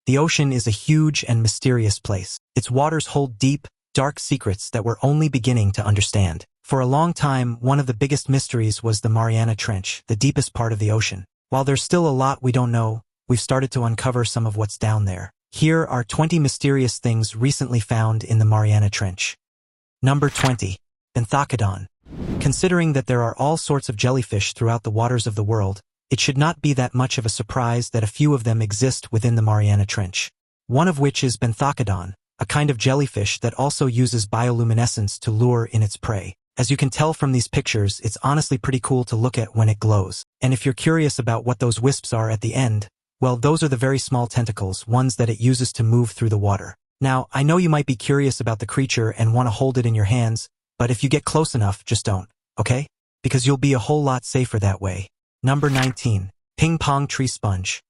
The ocean is a huge and mysterious place. Its waters hold deep, dark secrets that we're only beginning to understand. For a long time, one of the biggest mysteries was the Mariana Trench, the deepest part of the ocean. While there's still a lot we don't know, we've started to uncover some of what's down there. Here are 20 mysterious things recently found in the Mariana Trench. Number 20. Benthodon. Considering that there are all sorts of jellyfish throughout the waters of the world, it should not be that much of a surprise that a few of them exist within the Mariana Trench. One of which is Benthodon, a kind of jellyfish that also uses bioluminescence to lure in its prey. As you can tell from these pictures, it's honestly pretty cool to look at when it glows. And if you're curious about what those wisps are at the end, well, those are the very small tentacles, ones that it uses to move through the water. Now, I know you might be curious about the creature and want to hold it in your hands, but if you get close enough, just don't, okay? Because you'll be a whole lot safer that way. Number 19. Ping-pong tree sponge.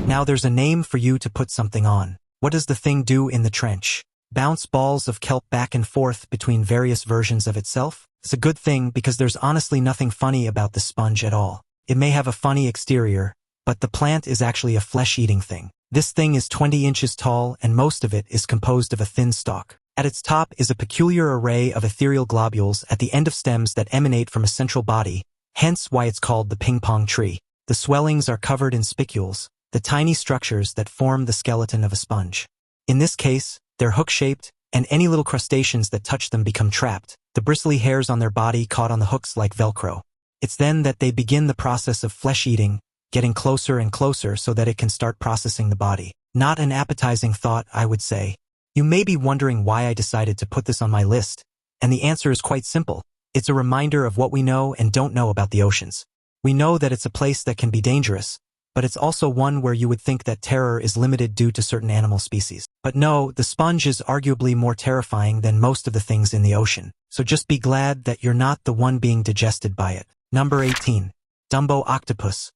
Now there's a name for you to put something on. What does the thing do in the trench? Bounce balls of kelp back and forth between various versions of itself? It's a good thing because there's honestly nothing funny about the sponge at all. It may have a funny exterior, but the plant is actually a flesh-eating thing. This thing is 20 inches tall and most of it is composed of a thin stalk. At its top is a peculiar array of ethereal globules at the end of stems that emanate from a central body, hence why it's called the ping-pong tree. The swellings are covered in spicules, the tiny structures that form the skeleton of a sponge. In this case, they're hook-shaped, and any little crustaceans that touch them become trapped, the bristly hairs on their body caught on the hooks like Velcro. It's then that they begin the process of flesh-eating, getting closer and closer so that it can start processing the body. Not an appetizing thought, I would say. You may be wondering why I decided to put this on my list, and the answer is quite simple. It's a reminder of what we know and don't know about the oceans. We know that it's a place that can be dangerous, but it's also one where you would think that terror is limited due to certain animal species. But no, the sponge is arguably more terrifying than most of the things in the ocean. So just be glad that you're not the one being digested by it. Number 18. Dumbo octopus.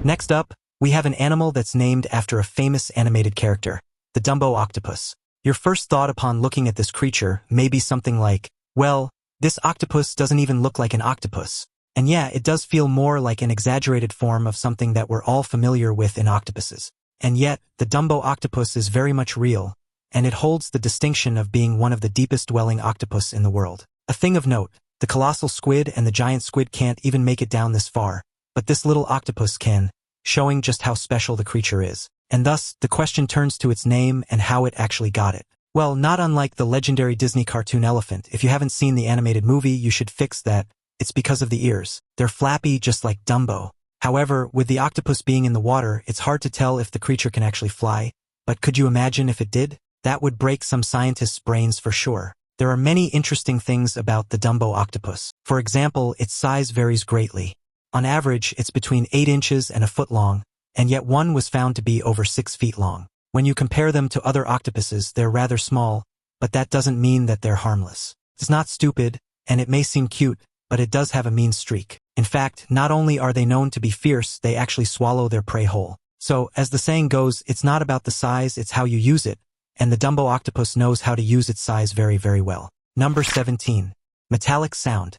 Next up, we have an animal that's named after a famous animated character, the Dumbo octopus. Your first thought upon looking at this creature may be something like, well, this octopus doesn't even look like an octopus. And yeah, it does feel more like an exaggerated form of something that we're all familiar with in octopuses. And yet, the Dumbo octopus is very much real, and it holds the distinction of being one of the deepest dwelling octopus in the world. A thing of note, the colossal squid and the giant squid can't even make it down this far, but this little octopus can, showing just how special the creature is. And thus, the question turns to its name and how it actually got it. Well, not unlike the legendary Disney cartoon elephant, if you haven't seen the animated movie, you should fix that. It's because of the ears. They're flappy just like Dumbo. However, with the octopus being in the water, it's hard to tell if the creature can actually fly. But could you imagine if it did? That would break some scientists' brains for sure. There are many interesting things about the Dumbo octopus. For example, its size varies greatly. On average, it's between 8 inches and a foot long, and yet one was found to be over 6 feet long. When you compare them to other octopuses, they're rather small, but that doesn't mean that they're harmless. It's not stupid, and it may seem cute, but it does have a mean streak. In fact, not only are they known to be fierce, they actually swallow their prey whole. So, as the saying goes, it's not about the size, it's how you use it, and the Dumbo octopus knows how to use its size very, very well. Number 17. Metallic sound.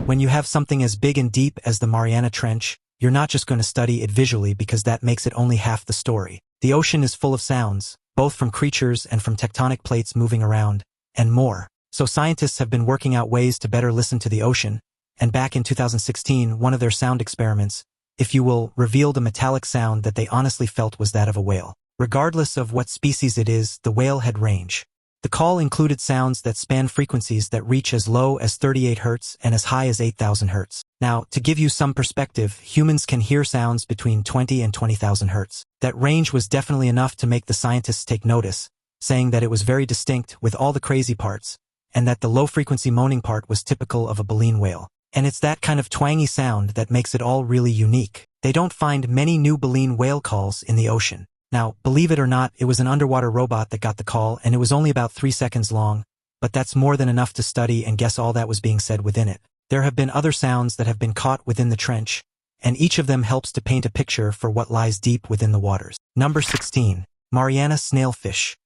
When you have something as big and deep as the Mariana Trench, you're not just going to study it visually because that makes it only half the story. The ocean is full of sounds, both from creatures and from tectonic plates moving around, and more. So scientists have been working out ways to better listen to the ocean, and back in 2016, one of their sound experiments, if you will, revealed a metallic sound that they honestly felt was that of a whale. Regardless of what species it is, the whale had range. The call included sounds that span frequencies that reach as low as 38 Hz and as high as 8,000 Hz. Now, to give you some perspective, humans can hear sounds between 20 and 20,000 Hz. That range was definitely enough to make the scientists take notice, saying that it was very distinct with all the crazy parts, and that the low-frequency moaning part was typical of a baleen whale. And it's that kind of twangy sound that makes it all really unique. They don't find many new baleen whale calls in the ocean. Now, believe it or not, it was an underwater robot that got the call, and it was only about 3 seconds long, but that's more than enough to study and guess all that was being said within it. There have been other sounds that have been caught within the trench, and each of them helps to paint a picture for what lies deep within the waters. Number 16. Mariana Snailfish.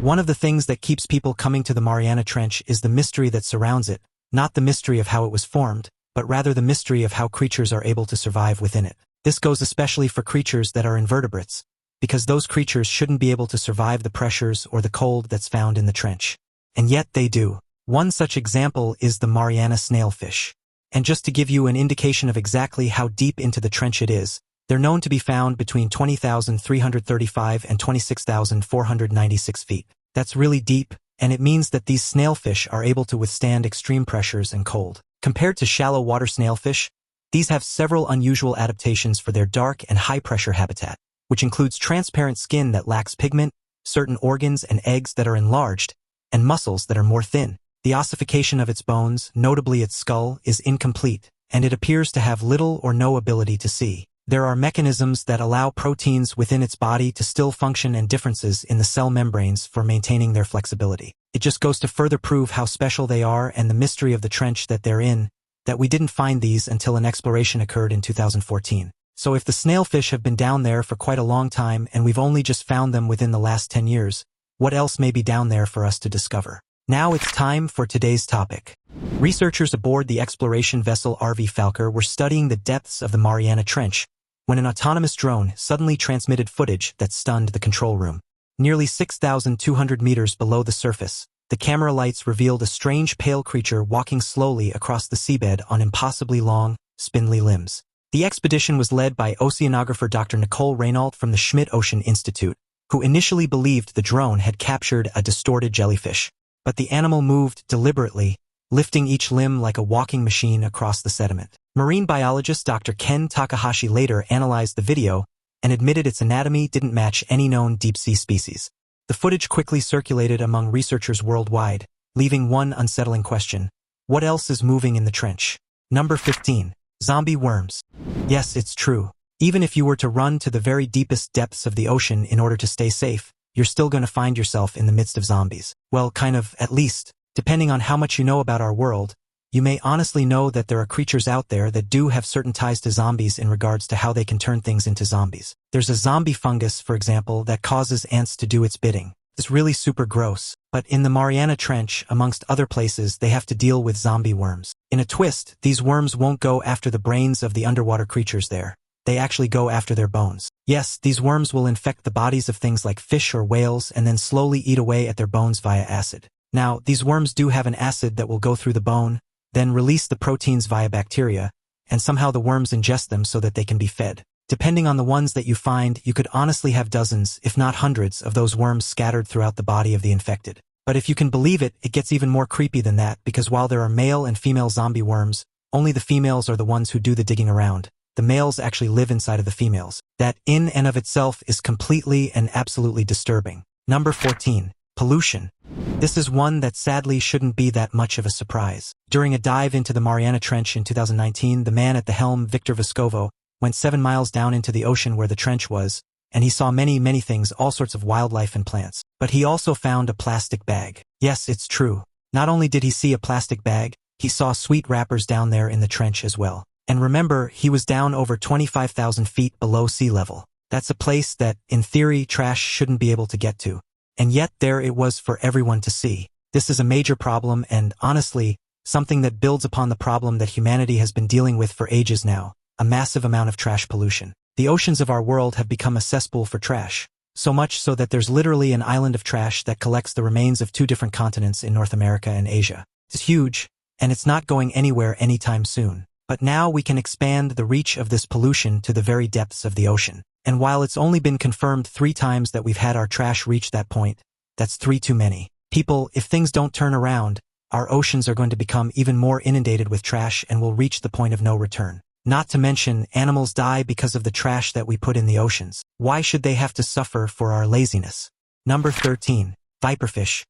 One of the things that keeps people coming to the Mariana Trench is the mystery that surrounds it, not the mystery of how it was formed, but rather the mystery of how creatures are able to survive within it. This goes especially for creatures that are invertebrates, because those creatures shouldn't be able to survive the pressures or the cold that's found in the trench. And yet they do. One such example is the Mariana snailfish. And just to give you an indication of exactly how deep into the trench it is, they're known to be found between 20,335 and 26,496 feet. That's really deep, and it means that these snailfish are able to withstand extreme pressures and cold. Compared to shallow water snailfish, these have several unusual adaptations for their dark and high-pressure habitat, which includes transparent skin that lacks pigment, certain organs and eggs that are enlarged, and muscles that are more thin. The ossification of its bones, notably its skull, is incomplete, and it appears to have little or no ability to see. There are mechanisms that allow proteins within its body to still function and differences in the cell membranes for maintaining their flexibility. It just goes to further prove how special they are and the mystery of the trench that they're in, that we didn't find these until an exploration occurred in 2014. So if the snailfish have been down there for quite a long time and we've only just found them within the last 10 years, what else may be down there for us to discover? Now it's time for today's topic. Researchers aboard the exploration vessel RV Falker were studying the depths of the Mariana Trench when an autonomous drone suddenly transmitted footage that stunned the control room. Nearly 6,200 meters below the surface, the camera lights revealed a strange pale creature walking slowly across the seabed on impossibly long, spindly limbs. The expedition was led by oceanographer Dr. Nicole Reynaud from the Schmidt Ocean Institute, who initially believed the drone had captured a distorted jellyfish. But the animal moved deliberately, lifting each limb like a walking machine across the sediment. Marine biologist Dr. Ken Takahashi later analyzed the video and admitted its anatomy didn't match any known deep-sea species. The footage quickly circulated among researchers worldwide, leaving one unsettling question: what else is moving in the trench? Number 15. Zombie worms. Yes, it's true. Even if you were to run to the very deepest depths of the ocean in order to stay safe, you're still going to find yourself in the midst of zombies. Well, kind of, at least. Depending on how much you know about our world, you may honestly know that there are creatures out there that do have certain ties to zombies in regards to how they can turn things into zombies. There's a zombie fungus, for example, that causes ants to do its bidding. It's really super gross. But in the Mariana Trench, amongst other places, they have to deal with zombie worms. In a twist, these worms won't go after the brains of the underwater creatures there. They actually go after their bones. Yes, these worms will infect the bodies of things like fish or whales and then slowly eat away at their bones via acid. Now, these worms do have an acid that will go through the bone, then release the proteins via bacteria, and somehow the worms ingest them so that they can be fed. Depending on the ones that you find, you could honestly have dozens, if not hundreds, of those worms scattered throughout the body of the infected. But if you can believe it, it gets even more creepy than that, because while there are male and female zombie worms, only the females are the ones who do the digging around. The males actually live inside of the females. That in and of itself is completely and absolutely disturbing. Number 14. Pollution. This is one that sadly shouldn't be that much of a surprise. During a dive into the Mariana Trench in 2019, the man at the helm, Victor Vescovo, went 7 miles down into the ocean where the trench was, and he saw many things, all sorts of wildlife and plants. But he also found a plastic bag. Yes, it's true. Not only did he see a plastic bag, he saw sweet wrappers down there in the trench as well. And remember, he was down over 25,000 feet below sea level. That's a place that, in theory, trash shouldn't be able to get to. And yet there it was for everyone to see. This is a major problem and, honestly, something that builds upon the problem that humanity has been dealing with for ages now, a massive amount of trash pollution. The oceans of our world have become a cesspool for trash, so much so that there's literally an island of trash that collects the remains of 2 different continents in North America and Asia. It's huge, and it's not going anywhere anytime soon. But now we can expand the reach of this pollution to the very depths of the ocean. And while it's only been confirmed 3 times that we've had our trash reach that point, that's 3 too many. People, if things don't turn around, our oceans are going to become even more inundated with trash and will reach the point of no return. Not to mention, animals die because of the trash that we put in the oceans. Why should they have to suffer for our laziness? Number 13. Viperfish.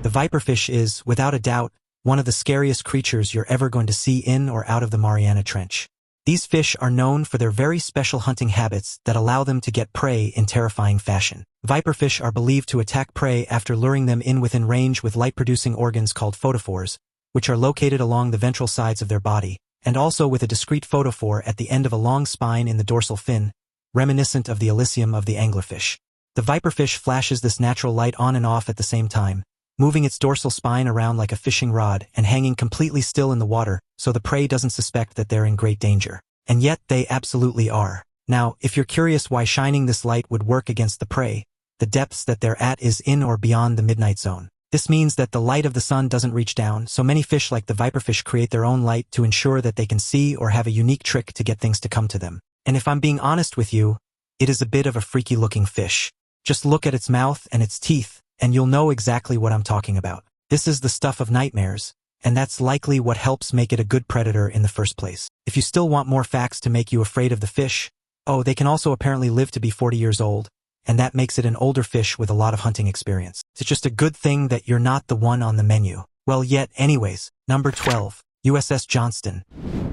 The viperfish is, without a doubt, one of the scariest creatures you're ever going to see in or out of the Mariana Trench. These fish are known for their very special hunting habits that allow them to get prey in terrifying fashion. Viperfish are believed to attack prey after luring them in within range with light-producing organs called photophores, which are located along the ventral sides of their body, and also with a discrete photophore at the end of a long spine in the dorsal fin, reminiscent of the elysium of the anglerfish. The viperfish flashes this natural light on and off at the same time, moving its dorsal spine around like a fishing rod and hanging completely still in the water so the prey doesn't suspect that they're in great danger. And yet they absolutely are. Now, if you're curious why shining this light would work against the prey, the depths that they're at is in or beyond the midnight zone. This means that the light of the sun doesn't reach down, so many fish like the viperfish create their own light to ensure that they can see or have a unique trick to get things to come to them. And if I'm being honest with you, it is a bit of a freaky looking fish. Just look at its mouth and its teeth, and you'll know exactly what I'm talking about. This is the stuff of nightmares, and that's likely what helps make it a good predator in the first place. If you still want more facts to make you afraid of the fish, oh, they can also apparently live to be 40 years old, and that makes it an older fish with a lot of hunting experience. It's just a good thing that you're not the one on the menu. Well, yet anyways, number 12, USS Johnston.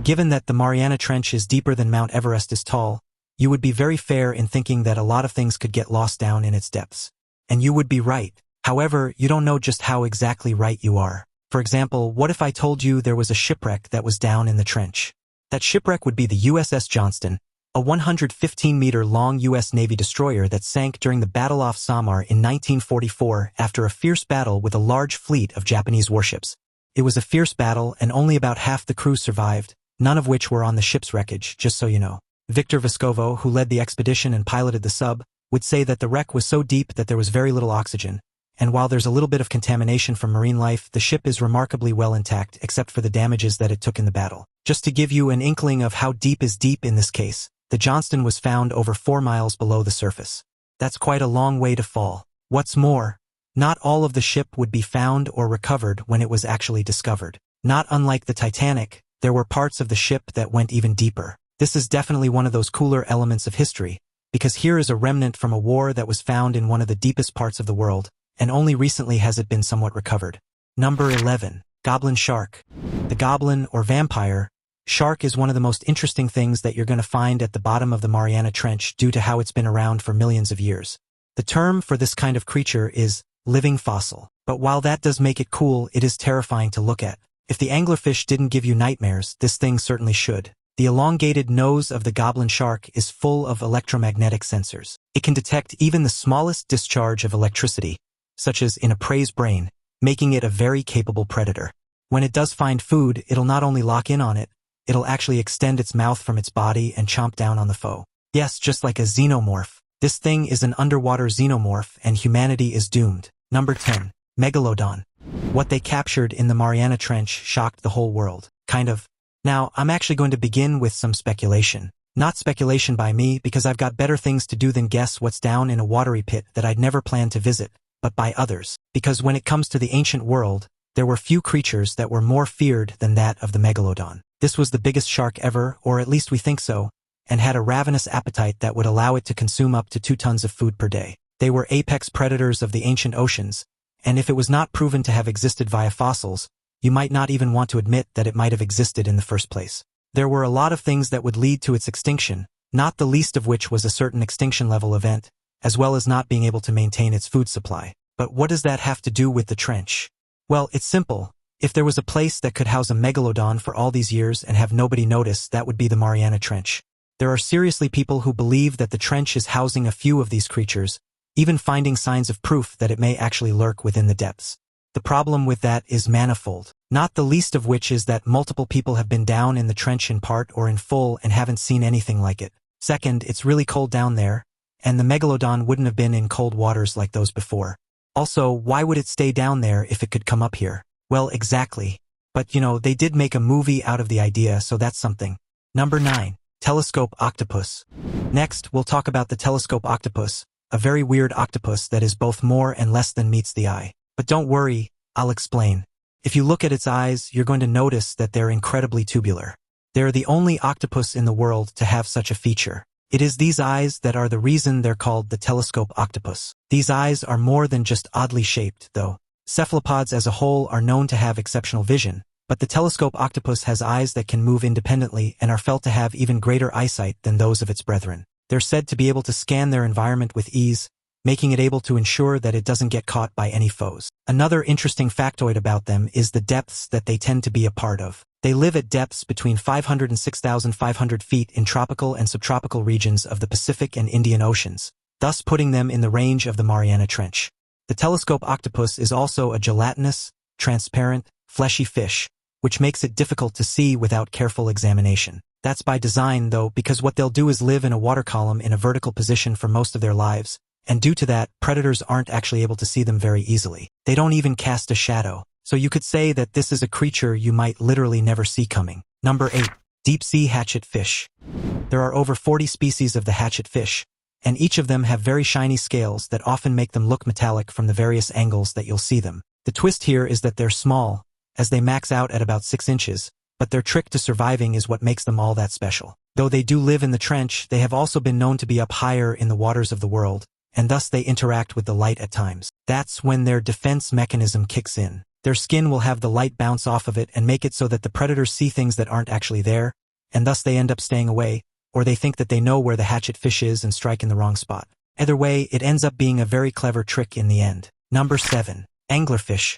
Given that the Mariana Trench is deeper than Mount Everest is tall, you would be very fair in thinking that a lot of things could get lost down in its depths. And you would be right. However, you don't know just how exactly right you are. For example, what if I told you there was a shipwreck that was down in the trench? That shipwreck would be the USS Johnston, a 115-meter-long U.S. Navy destroyer that sank during the Battle off Samar in 1944 after a fierce battle with a large fleet of Japanese warships. It was a fierce battle and only about half the crew survived, none of which were on the ship's wreckage, just so you know. Victor Vescovo, who led the expedition and piloted the sub, would say that the wreck was so deep that there was very little oxygen, and while there's a little bit of contamination from marine life, the ship is remarkably well intact except for the damages that it took in the battle. Just to give you an inkling of how deep is deep in this case, the Johnston was found over 4 miles below the surface. That's quite a long way to fall. What's more, not all of the ship would be found or recovered when it was actually discovered. Not unlike the Titanic, there were parts of the ship that went even deeper. This is definitely one of those cooler elements of history, because here is a remnant from a war that was found in one of the deepest parts of the world, and only recently has it been somewhat recovered. Number 11. Goblin shark. The goblin, or vampire, shark is one of the most interesting things that you're going to find at the bottom of the Mariana Trench due to how it's been around for millions of years. The term for this kind of creature is living fossil. But while that does make it cool, it is terrifying to look at. If the anglerfish didn't give you nightmares, this thing certainly should. The elongated nose of the goblin shark is full of electromagnetic sensors. It can detect even the smallest discharge of electricity, such as in a prey's brain, making it a very capable predator. When it does find food, it'll not only lock in on it, it'll actually extend its mouth from its body and chomp down on the foe. Yes, just like a xenomorph. This thing is an underwater xenomorph and humanity is doomed. Number 10. Megalodon. What they captured in the Mariana Trench shocked the whole world. Kind of. Now, I'm actually going to begin with some speculation. Not speculation by me because I've got better things to do than guess what's down in a watery pit that I'd never planned to visit, but by others. Because when it comes to the ancient world, there were few creatures that were more feared than that of the Megalodon. This was the biggest shark ever, or at least we think so, and had a ravenous appetite that would allow it to consume up to 2 tons of food per day. They were apex predators of the ancient oceans, and if it was not proven to have existed via fossils, you might not even want to admit that it might have existed in the first place. There were a lot of things that would lead to its extinction, not the least of which was a certain extinction level event, as well as not being able to maintain its food supply. But what does that have to do with the trench? Well, it's simple. If there was a place that could house a megalodon for all these years and have nobody notice, that would be the Mariana Trench. There are seriously people who believe that the trench is housing a few of these creatures, even finding signs of proof that it may actually lurk within the depths. The problem with that is manifold, not the least of which is that multiple people have been down in the trench in part or in full and haven't seen anything like it. Second, it's really cold down there, and the megalodon wouldn't have been in cold waters like those before. Also, why would it stay down there if it could come up here? Well, exactly. But you know, they did make a movie out of the idea, so that's something. Number 9. Telescope octopus. Next, we'll talk about the telescope octopus, a very weird octopus that is both more and less than meets the eye. But don't worry, I'll explain. If you look at its eyes, you're going to notice that they're incredibly tubular. They're the only octopus in the world to have such a feature. It is these eyes that are the reason they're called the telescope octopus. These eyes are more than just oddly shaped, though. Cephalopods as a whole are known to have exceptional vision, but the telescope octopus has eyes that can move independently and are felt to have even greater eyesight than those of its brethren. They're said to be able to scan their environment with ease, making it able to ensure that it doesn't get caught by any foes. Another interesting factoid about them is the depths that they tend to be a part of. They live at depths between 500 and 6,500 feet in tropical and subtropical regions of the Pacific and Indian Oceans, thus putting them in the range of the Mariana Trench. The telescope octopus is also a gelatinous, transparent, fleshy fish, which makes it difficult to see without careful examination. That's by design, though, because what they'll do is live in a water column in a vertical position for most of their lives, and due to that, predators aren't actually able to see them very easily. They don't even cast a shadow. So you could say that this is a creature you might literally never see coming. Number 8. Deep-sea hatchetfish. There are over 40 species of the hatchetfish, and each of them have very shiny scales that often make them look metallic from the various angles that you'll see them. The twist here is that they're small, as they max out at about 6 inches, but their trick to surviving is what makes them all that special. Though they do live in the trench, they have also been known to be up higher in the waters of the world, and thus they interact with the light at times. That's when their defense mechanism kicks in. Their skin will have the light bounce off of it and make it so that the predators see things that aren't actually there, and thus they end up staying away, or they think that they know where the hatchetfish is and strike in the wrong spot. Either way, it ends up being a very clever trick in the end. Number 7. Anglerfish.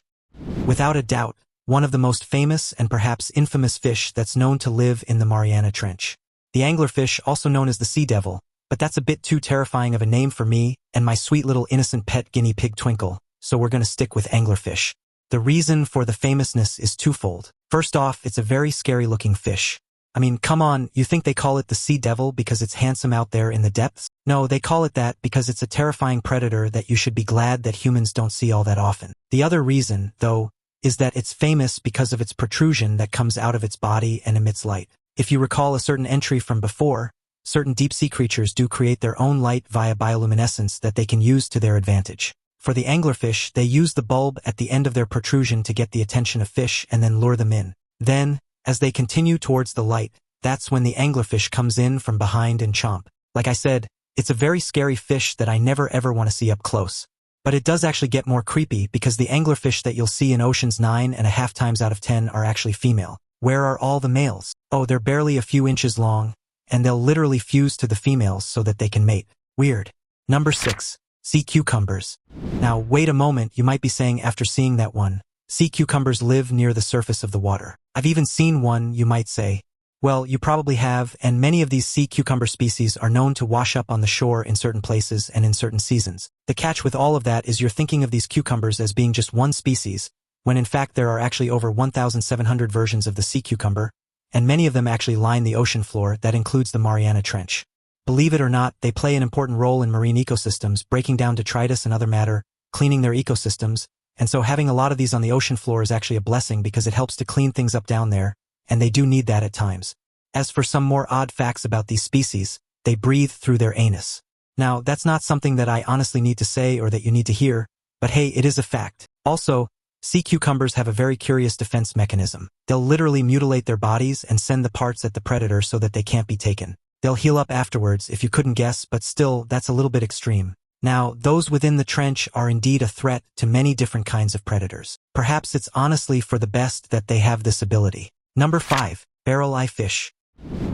Without a doubt, one of the most famous and perhaps infamous fish that's known to live in the Mariana Trench. The anglerfish, also known as the sea devil, but that's a bit too terrifying of a name for me and my sweet little innocent pet guinea pig Twinkle, so we're gonna stick with anglerfish. The reason for the famousness is twofold. First off, it's a very scary-looking fish. I mean, come on, you think they call it the sea devil because it's handsome out there in the depths? No, they call it that because it's a terrifying predator that you should be glad that humans don't see all that often. The other reason, though, is that it's famous because of its protrusion that comes out of its body and emits light. If you recall a certain entry from before, certain deep-sea creatures do create their own light via bioluminescence that they can use to their advantage. For the anglerfish, they use the bulb at the end of their protrusion to get the attention of fish and then lure them in. Then, as they continue towards the light, that's when the anglerfish comes in from behind and chomp. Like I said, it's a very scary fish that I never ever want to see up close. But it does actually get more creepy because the anglerfish that you'll see in oceans 9.5 times out of 10 are actually female. Where are all the males? Oh, they're barely a few inches long, and they'll literally fuse to the females so that they can mate. Weird. Number 6. Sea cucumbers. Now, wait a moment, you might be saying after seeing that one. Sea cucumbers live near the surface of the water. I've even seen one, you might say. Well, you probably have, and many of these sea cucumber species are known to wash up on the shore in certain places and in certain seasons. The catch with all of that is you're thinking of these cucumbers as being just one species, when in fact there are actually over 1,700 versions of the sea cucumber, and many of them actually line the ocean floor. That includes the Mariana Trench. Believe it or not, they play an important role in marine ecosystems, breaking down detritus and other matter, cleaning their ecosystems, and so having a lot of these on the ocean floor is actually a blessing because it helps to clean things up down there, and they do need that at times. As for some more odd facts about these species, they breathe through their anus. Now, that's not something that I honestly need to say or that you need to hear, but hey, it is a fact. Also, sea cucumbers have a very curious defense mechanism. They'll literally mutilate their bodies and send the parts at the predator so that they can't be taken. They'll heal up afterwards if you couldn't guess, but still, that's a little bit extreme. Now, those within the trench are indeed a threat to many different kinds of predators. Perhaps it's honestly for the best that they have this ability. Number 5. Barreleye fish.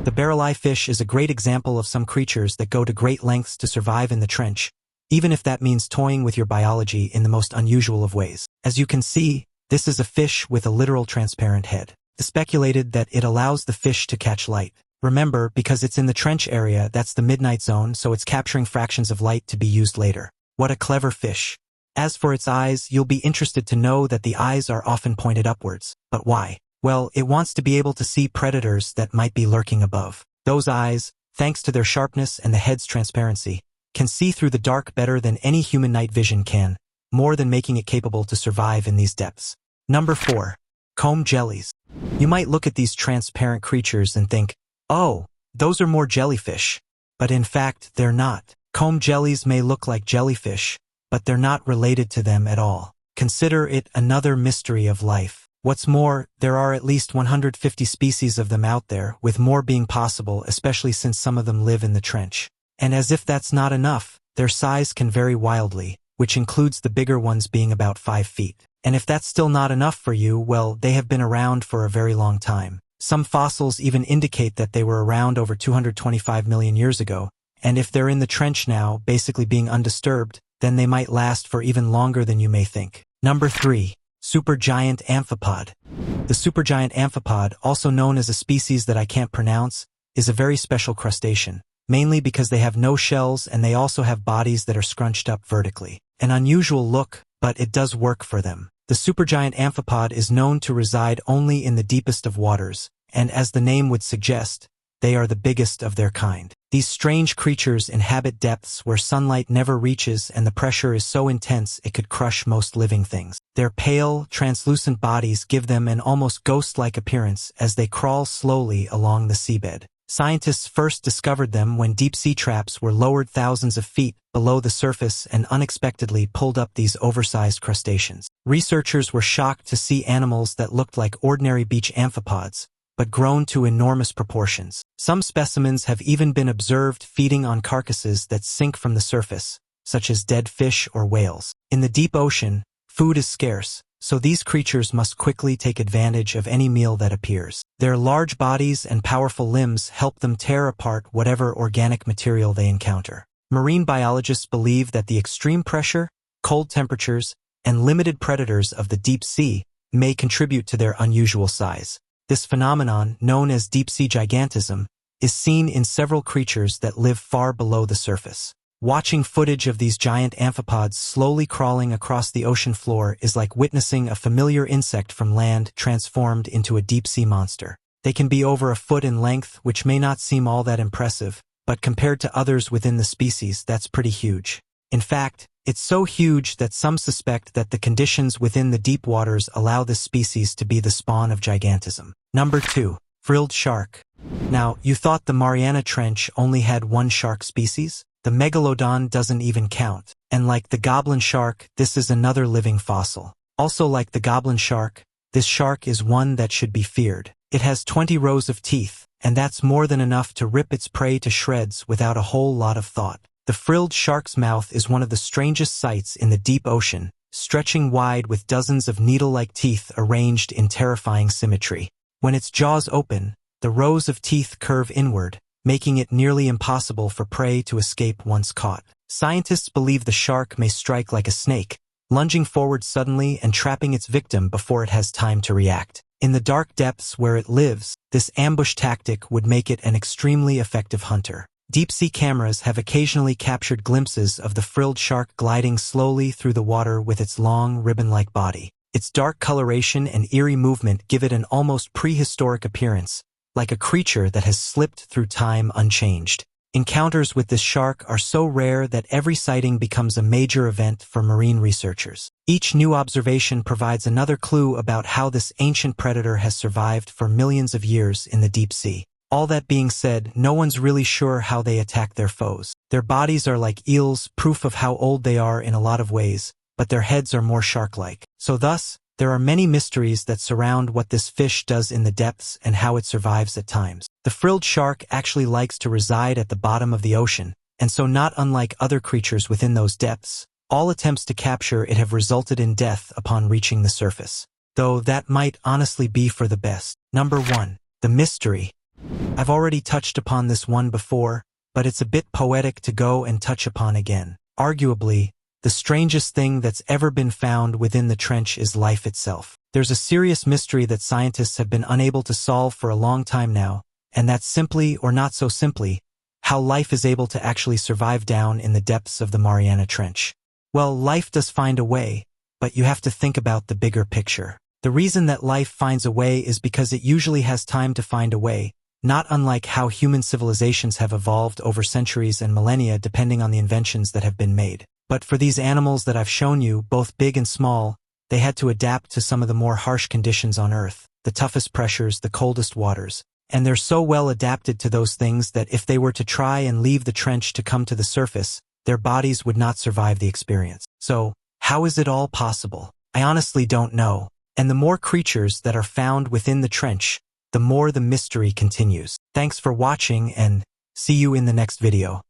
The barreleye fish is a great example of some creatures that go to great lengths to survive in the trench, even if that means toying with your biology in the most unusual of ways. As you can see, this is a fish with a literal transparent head. It's speculated that it allows the fish to catch light. Remember, because it's in the trench area, that's the midnight zone, so it's capturing fractions of light to be used later. What a clever fish. As for its eyes, you'll be interested to know that the eyes are often pointed upwards. But why? Well, it wants to be able to see predators that might be lurking above. Those eyes, thanks to their sharpness and the head's transparency, can see through the dark better than any human night vision can, more than making it capable to survive in these depths. Number 4. Comb jellies. You might look at these transparent creatures and think, oh, those are more jellyfish. But in fact, they're not. Comb jellies may look like jellyfish, but they're not related to them at all. Consider it another mystery of life. What's more, there are at least 150 species of them out there, with more being possible, especially since some of them live in the trench. And as if that's not enough, their size can vary wildly, which includes the bigger ones being about 5 feet. And if that's still not enough for you, well, they have been around for a very long time. Some fossils even indicate that they were around over 225 million years ago, and if they're in the trench now, basically being undisturbed, then they might last for even longer than you may think. Number 3. Supergiant amphipod. The supergiant amphipod, also known as a species that I can't pronounce, is a very special crustacean, mainly because they have no shells and they also have bodies that are scrunched up vertically. An unusual look, but it does work for them. The supergiant amphipod is known to reside only in the deepest of waters, and as the name would suggest, they are the biggest of their kind. These strange creatures inhabit depths where sunlight never reaches and the pressure is so intense it could crush most living things. Their pale, translucent bodies give them an almost ghost-like appearance as they crawl slowly along the seabed. Scientists first discovered them when deep-sea traps were lowered thousands of feet below the surface and unexpectedly pulled up these oversized crustaceans. Researchers were shocked to see animals that looked like ordinary beach amphipods, but grown to enormous proportions. Some specimens have even been observed feeding on carcasses that sink from the surface, such as dead fish or whales. In the deep ocean, food is scarce, so these creatures must quickly take advantage of any meal that appears. Their large bodies and powerful limbs help them tear apart whatever organic material they encounter. Marine biologists believe that the extreme pressure, cold temperatures, and limited predators of the deep sea may contribute to their unusual size. This phenomenon, known as deep-sea gigantism, is seen in several creatures that live far below the surface. Watching footage of these giant amphipods slowly crawling across the ocean floor is like witnessing a familiar insect from land transformed into a deep-sea monster. They can be over a foot in length, which may not seem all that impressive, but compared to others within the species, that's pretty huge. In fact, it's so huge that some suspect that the conditions within the deep waters allow this species to be the spawn of gigantism. Number 2. Frilled shark. Now, you thought the Mariana Trench only had one shark species? The Megalodon doesn't even count. And like the Goblin shark, this is another living fossil. Also like the Goblin shark, this shark is one that should be feared. It has 20 rows of teeth, and that's more than enough to rip its prey to shreds without a whole lot of thought. The frilled shark's mouth is one of the strangest sights in the deep ocean, stretching wide with dozens of needle-like teeth arranged in terrifying symmetry. When its jaws open, the rows of teeth curve inward, making it nearly impossible for prey to escape once caught. Scientists believe the shark may strike like a snake, lunging forward suddenly and trapping its victim before it has time to react. In the dark depths where it lives, this ambush tactic would make it an extremely effective hunter. Deep-sea cameras have occasionally captured glimpses of the frilled shark gliding slowly through the water with its long, ribbon-like body. Its dark coloration and eerie movement give it an almost prehistoric appearance, like a creature that has slipped through time unchanged. Encounters with this shark are so rare that every sighting becomes a major event for marine researchers. Each new observation provides another clue about how this ancient predator has survived for millions of years in the deep sea. All that being said, no one's really sure how they attack their foes. Their bodies are like eels, proof of how old they are in a lot of ways, but their heads are more shark-like. So thus, there are many mysteries that surround what this fish does in the depths and how it survives at times. The frilled shark actually likes to reside at the bottom of the ocean, and so not unlike other creatures within those depths, all attempts to capture it have resulted in death upon reaching the surface. Though that might honestly be for the best. Number 1. The mystery. I've already touched upon this one before, but it's a bit poetic to go and touch upon again. Arguably, the strangest thing that's ever been found within the trench is life itself. There's a serious mystery that scientists have been unable to solve for a long time now, and that's simply, or not so simply, how life is able to actually survive down in the depths of the Mariana Trench. Well, life does find a way, but you have to think about the bigger picture. The reason that life finds a way is because it usually has time to find a way, not unlike how human civilizations have evolved over centuries and millennia depending on the inventions that have been made. But for these animals that I've shown you, both big and small, they had to adapt to some of the more harsh conditions on Earth, the toughest pressures, the coldest waters. And they're so well adapted to those things that if they were to try and leave the trench to come to the surface, their bodies would not survive the experience. So, how is it all possible? I honestly don't know. And the more creatures that are found within the trench, the more the mystery continues. Thanks for watching and see you in the next video.